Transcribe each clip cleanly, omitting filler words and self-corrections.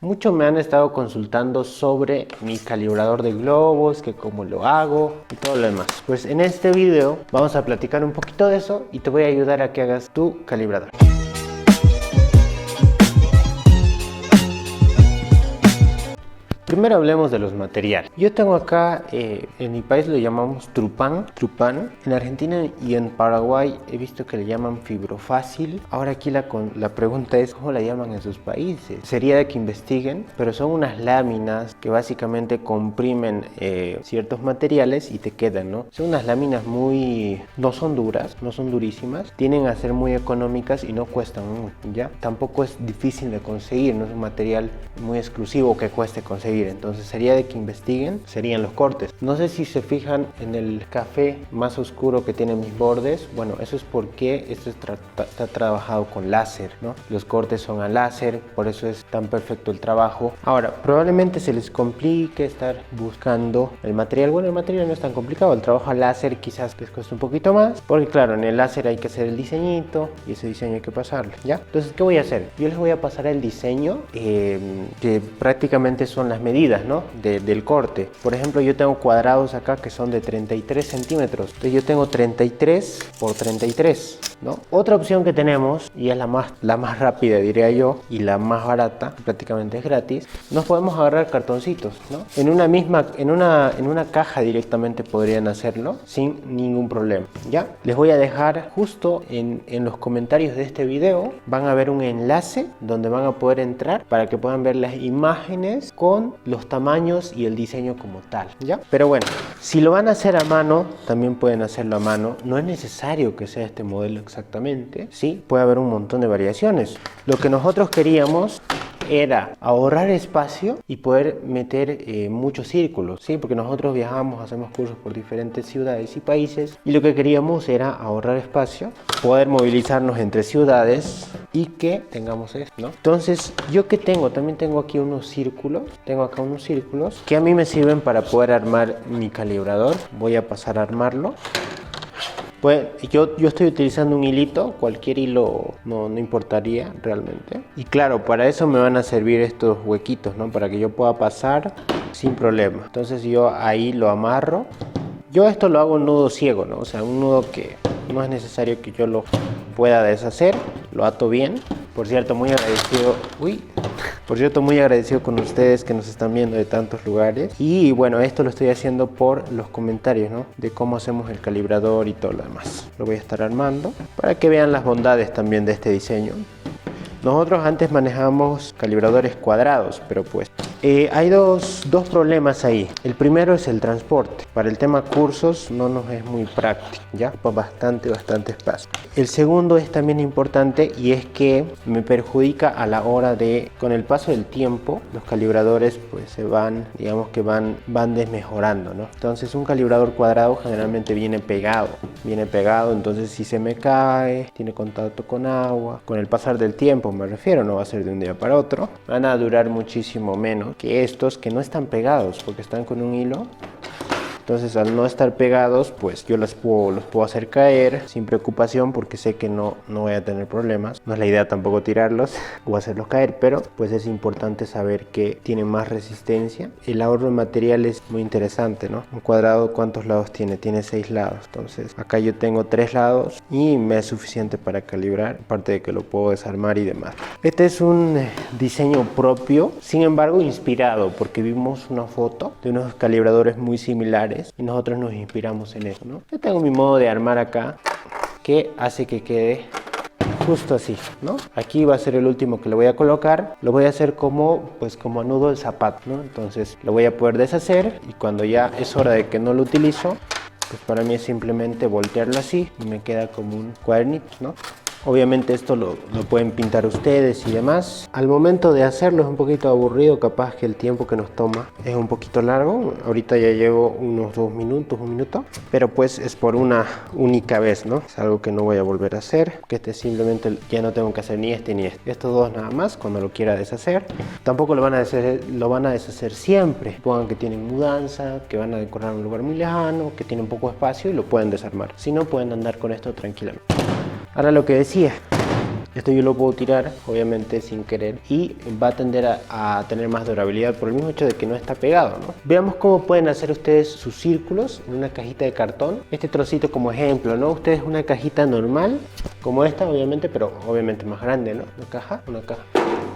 Muchos me han estado consultando sobre mi calibrador de globos, que cómo lo hago y todo lo demás. Pues en este video vamos a platicar un poquito de eso y te voy a ayudar a que hagas tu calibrador. Primero hablemos de los materiales. Yo tengo acá, en mi país lo llamamos trupán. En Argentina y en Paraguay he visto que le llaman fibrofácil. Ahora aquí la pregunta es, ¿cómo la llaman en sus países? Sería de que investiguen, pero son unas láminas que básicamente comprimen ciertos materiales y te quedan, ¿no? Son unas láminas no son duras, no son durísimas, tienden a ser muy económicas y no cuestan mucho, ¿ya? Tampoco es difícil de conseguir, no es un material muy exclusivo que cueste conseguir. Entonces sería de que investiguen, serían los cortes. No sé si se fijan en el café más oscuro que tiene mis bordes. Bueno, eso es porque esto está trabajado con láser, ¿no? Los cortes son a láser, por eso es tan perfecto el trabajo. Ahora, probablemente se les complique estar buscando el material. Bueno, el material no es tan complicado. El trabajo a láser quizás les cueste un poquito más, porque claro, en el láser hay que hacer el diseñito y ese diseño hay que pasarlo, ¿ya? Entonces, ¿qué voy a hacer? Yo les voy a pasar el diseño que prácticamente son las medidas, ¿no? del corte. Por ejemplo, yo tengo cuadrados acá que son de 33 centímetros. Entonces yo tengo 33 por 33, ¿no? Otra opción que tenemos, y es la más rápida diría yo, y la más barata, prácticamente es gratis, nos podemos agarrar cartoncitos, ¿no? En una caja directamente podrían hacerlo sin ningún problema, ¿ya? Les voy a dejar justo en los comentarios de este video, van a ver un enlace donde van a poder entrar para que puedan ver las imágenes con los tamaños y el diseño como tal, ¿ya? Pero bueno, si lo van a hacer a mano, también pueden hacerlo a mano. No es necesario que sea este modelo exactamente, ¿sí? Puede haber un montón de variaciones. Lo que nosotros queríamos era ahorrar espacio y poder meter muchos círculos, ¿sí? Porque nosotros viajamos, hacemos cursos por diferentes ciudades y países y lo que queríamos era ahorrar espacio, poder movilizarnos entre ciudades y que tengamos esto, ¿no? Entonces, ¿yo qué tengo? También tengo aquí unos círculos, tengo acá unos círculos que a mí me sirven para poder armar mi calibrador. Voy a pasar a armarlo. Pues yo estoy utilizando un hilito, cualquier hilo no importaría realmente. Y claro, para eso me van a servir estos huequitos, ¿no? Para que yo pueda pasar sin problema. Entonces yo ahí lo amarro. Yo esto lo hago en nudo ciego, ¿no? O sea, un nudo que no es necesario que yo lo pueda deshacer. Lo ato bien. Por cierto, muy agradecido. Muy agradecido con ustedes que nos están viendo de tantos lugares. Y bueno, esto lo estoy haciendo por los comentarios, ¿no? De cómo hacemos el calibrador y todo lo demás. Lo voy a estar armando para que vean las bondades también de este diseño. Nosotros antes manejamos calibradores cuadrados, pero pues hay dos problemas ahí. El primero es el transporte. Para el tema cursos no nos es muy práctico, ¿ya? Bastante espacio. El segundo es también importante y es que me perjudica a la hora de, con el paso del tiempo, los calibradores pues se van, digamos que van desmejorando, ¿no? Entonces un calibrador cuadrado generalmente viene pegado, entonces si se me cae, tiene contacto con agua, con el pasar del tiempo me refiero, no va a ser de un día para otro, van a durar muchísimo menos que estos que no están pegados porque están con un hilo. Entonces al no estar pegados pues yo los puedo hacer caer sin preocupación porque sé que no voy a tener problemas. No es la idea tampoco tirarlos o hacerlos caer, pero pues es importante saber que tienen más resistencia. El ahorro de material es muy interesante, ¿no? Un cuadrado, ¿cuántos lados tiene? Tiene 6 lados. Entonces acá yo tengo 3 lados y me es suficiente para calibrar, aparte de que lo puedo desarmar y demás. Este es un diseño propio, sin embargo inspirado, porque vimos una foto de unos calibradores muy similares y nosotros nos inspiramos en eso, ¿no? Yo tengo mi modo de armar acá que hace que quede justo así, ¿no? Aquí va a ser el último que le voy a colocar. Lo voy a hacer como a nudo del zapato, ¿no? Entonces lo voy a poder deshacer y cuando ya es hora de que no lo utilizo, pues para mí es simplemente voltearlo así y me queda como un cuadernito, ¿no? Obviamente esto lo pueden pintar ustedes y demás. Al momento de hacerlo es un poquito aburrido, capaz que el tiempo que nos toma es un poquito largo. Ahorita ya llevo unos 2 minutos, 1 minuto, pero pues es por una única vez, ¿no? Es algo que no voy a volver a hacer, que simplemente ya no tengo que hacer ni este ni este. Estos dos nada más cuando lo quiera deshacer. Tampoco lo van a deshacer siempre. Supongan que tienen mudanza, que van a decorar un lugar muy lejano, que tienen poco espacio y lo pueden desarmar. Si no, pueden andar con esto tranquilamente. Ahora lo que decía, Esto yo lo puedo tirar, obviamente sin querer, y va a tender a tener más durabilidad por el mismo hecho de que no está pegado, ¿no? Veamos cómo pueden hacer ustedes sus círculos en una cajita de cartón. Este trocito como ejemplo, ¿no? Ustedes una cajita normal, como esta obviamente, pero obviamente más grande, ¿no? Una caja.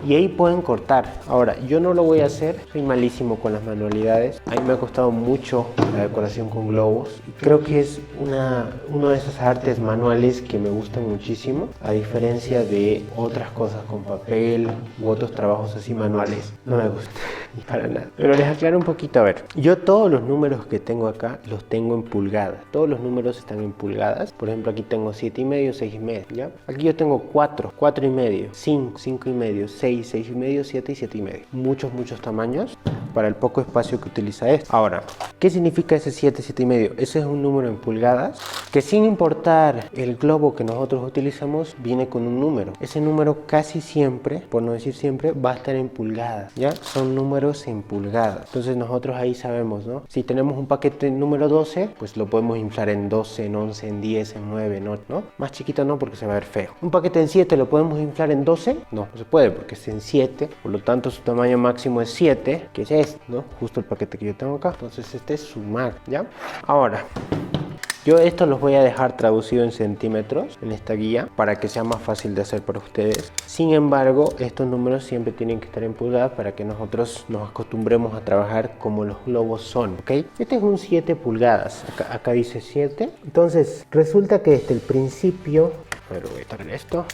Y ahí pueden cortar. Ahora, yo no lo voy a hacer, soy malísimo con las manualidades. A mí me ha costado mucho la decoración con globos. Creo que es una de esas artes manuales que me gustan muchísimo, a diferencia de otras cosas con papel u otros trabajos así manuales. No me gusta para nada. Pero les aclaro un poquito, a ver. Yo todos los números que tengo acá los tengo en pulgadas. Todos los números están en pulgadas. Por ejemplo, aquí tengo 7,5, 6,5, ¿ya? Aquí yo tengo 4, 4,5, 5, 5,5, 6, 6,5, 7 y 7,5. Muchos tamaños para el poco espacio que utiliza esto. Ahora, ¿qué significa ese 7, 7,5? Ese es un número en pulgadas que, sin importar el globo que nosotros utilizamos, viene con un número. Ese número casi siempre, por no decir siempre, va a estar en pulgadas, ¿ya? Son números en pulgadas. Entonces nosotros ahí sabemos, ¿no? Si tenemos un paquete número 12, pues lo podemos inflar en 12, en 11, en 10, en 9, ¿no? Más chiquito no, porque se va a ver feo. Un paquete en 7 lo podemos inflar en 12, no se puede porque es en 7, por lo tanto su tamaño máximo es 7, que es este, ¿no? Justo el paquete que yo tengo acá. Entonces este es su max, ¿ya? Ahora, yo esto los voy a dejar traducido en centímetros en esta guía para que sea más fácil de hacer para ustedes. Sin embargo, estos números siempre tienen que estar en pulgadas para que nosotros nos acostumbremos a trabajar como los globos son, ¿ok? Este es un 7 pulgadas, acá dice 7. Entonces, resulta que desde el principio, a ver, voy a quitar esto.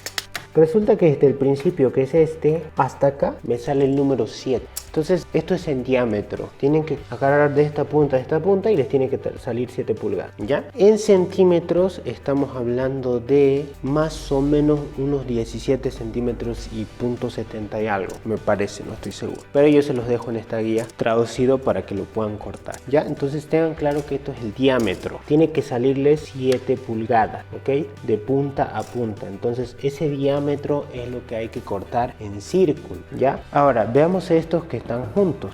Resulta que desde el principio, que es este, hasta acá, me sale el número 7. Entonces, esto es en diámetro. Tienen que agarrar de esta punta a esta punta y les tiene que salir 7 pulgadas, ¿ya? En centímetros estamos hablando de más o menos unos 17 centímetros y .70 y algo, me parece, no estoy seguro. Pero yo se los dejo en esta guía traducido para que lo puedan cortar, ¿ya? Entonces tengan claro que esto es el diámetro. Tiene que salirles 7 pulgadas, ¿ok? De punta a punta. Entonces, ese diámetro es lo que hay que cortar en círculo, ¿ya? Ahora, veamos estos que están juntos,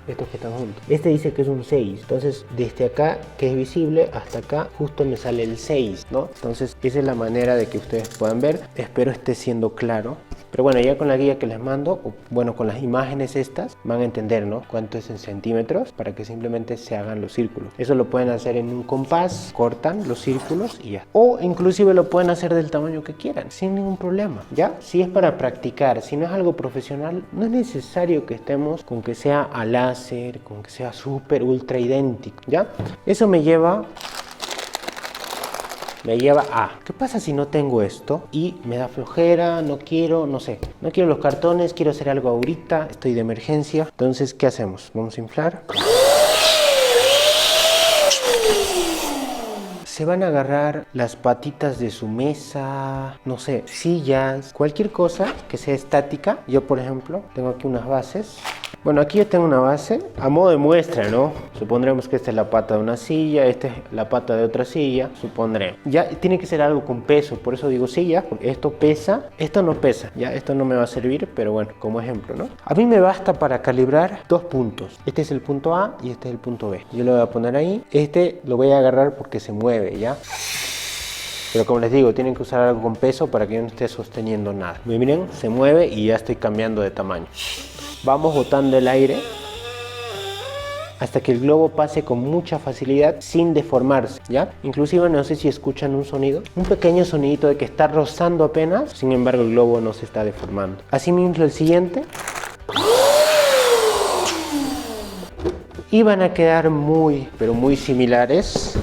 Este dice que es un 6, entonces desde acá, que es visible, hasta acá justo me sale el 6, ¿no? Entonces esa es la manera de que ustedes puedan ver. Espero esté siendo claro. Pero bueno, ya con la guía que les mando, o bueno, con las imágenes estas, van a entender, ¿no? Cuánto es en centímetros, para que simplemente se hagan los círculos. Eso lo pueden hacer en un compás, cortan los círculos y ya. O inclusive lo pueden hacer del tamaño que quieran, sin ningún problema, ¿ya? Si es para practicar, si no es algo profesional, no es necesario que estemos con que sea a láser, con que sea súper ultra idéntico, ¿ya? Eso me lleva a, ¿qué pasa si no tengo esto y me da flojera, no quiero los cartones, quiero hacer algo ahorita, estoy de emergencia? Entonces, ¿qué hacemos? Vamos a inflar. Se van a agarrar las patitas de su mesa, no sé, sillas, cualquier cosa que sea estática. Yo, por ejemplo, tengo aquí unas bases. Bueno, aquí yo tengo una base a modo de muestra, ¿no? Supondremos que esta es la pata de una silla, esta es la pata de otra silla, supondré. Ya tiene que ser algo con peso, por eso digo silla, porque esto pesa, esto no pesa, ya esto no me va a servir, pero bueno, como ejemplo, ¿no? A mí me basta para calibrar 2 puntos. Este es el punto A y este es el punto B. Yo lo voy a poner ahí. Este lo voy a agarrar porque se mueve, ¿ya? Pero como les digo, tienen que usar algo con peso para que yo no esté sosteniendo nada. Miren, se mueve y ya estoy cambiando de tamaño. Vamos botando el aire hasta que el globo pase con mucha facilidad sin deformarse, ¿ya? Inclusive no sé si escuchan un sonido, un pequeño sonidito de que está rozando apenas, sin embargo el globo no se está deformando. Así mismo el siguiente. Y van a quedar muy, pero muy similares.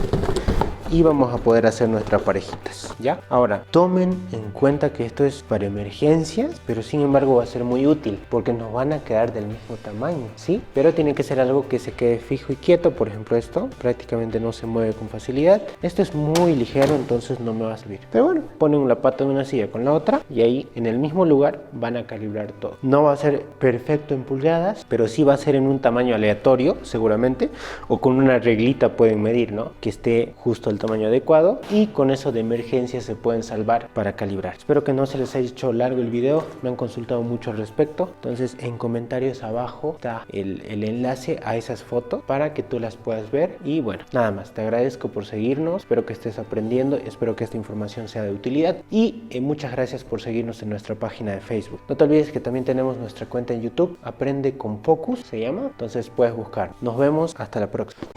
Y vamos a poder hacer nuestras parejitas, ¿ya? Ahora, tomen en cuenta que esto es para emergencias, pero sin embargo va a ser muy útil porque nos van a quedar del mismo tamaño, ¿sí? Pero tiene que ser algo que se quede fijo y quieto. Por ejemplo, esto prácticamente no se mueve con facilidad. Esto es muy ligero, entonces no me va a servir. Pero bueno, ponen la pata de una silla con la otra y ahí en el mismo lugar van a calibrar todo. No va a ser perfecto en pulgadas, pero sí va a ser en un tamaño aleatorio, seguramente, o con una reglita pueden medir, ¿no? Que esté justo el tamaño adecuado, y con eso de emergencia referencias se pueden salvar para calibrar. Espero que no se les haya hecho largo el video, me han consultado mucho al respecto, entonces en comentarios abajo está el enlace a esas fotos para que tú las puedas ver. Y bueno, nada más, te agradezco por seguirnos, espero que estés aprendiendo, espero que esta información sea de utilidad y muchas gracias por seguirnos en nuestra página de Facebook. No te olvides que también tenemos nuestra cuenta en YouTube, Aprende con Focus se llama, entonces puedes buscar. Nos vemos, hasta la próxima.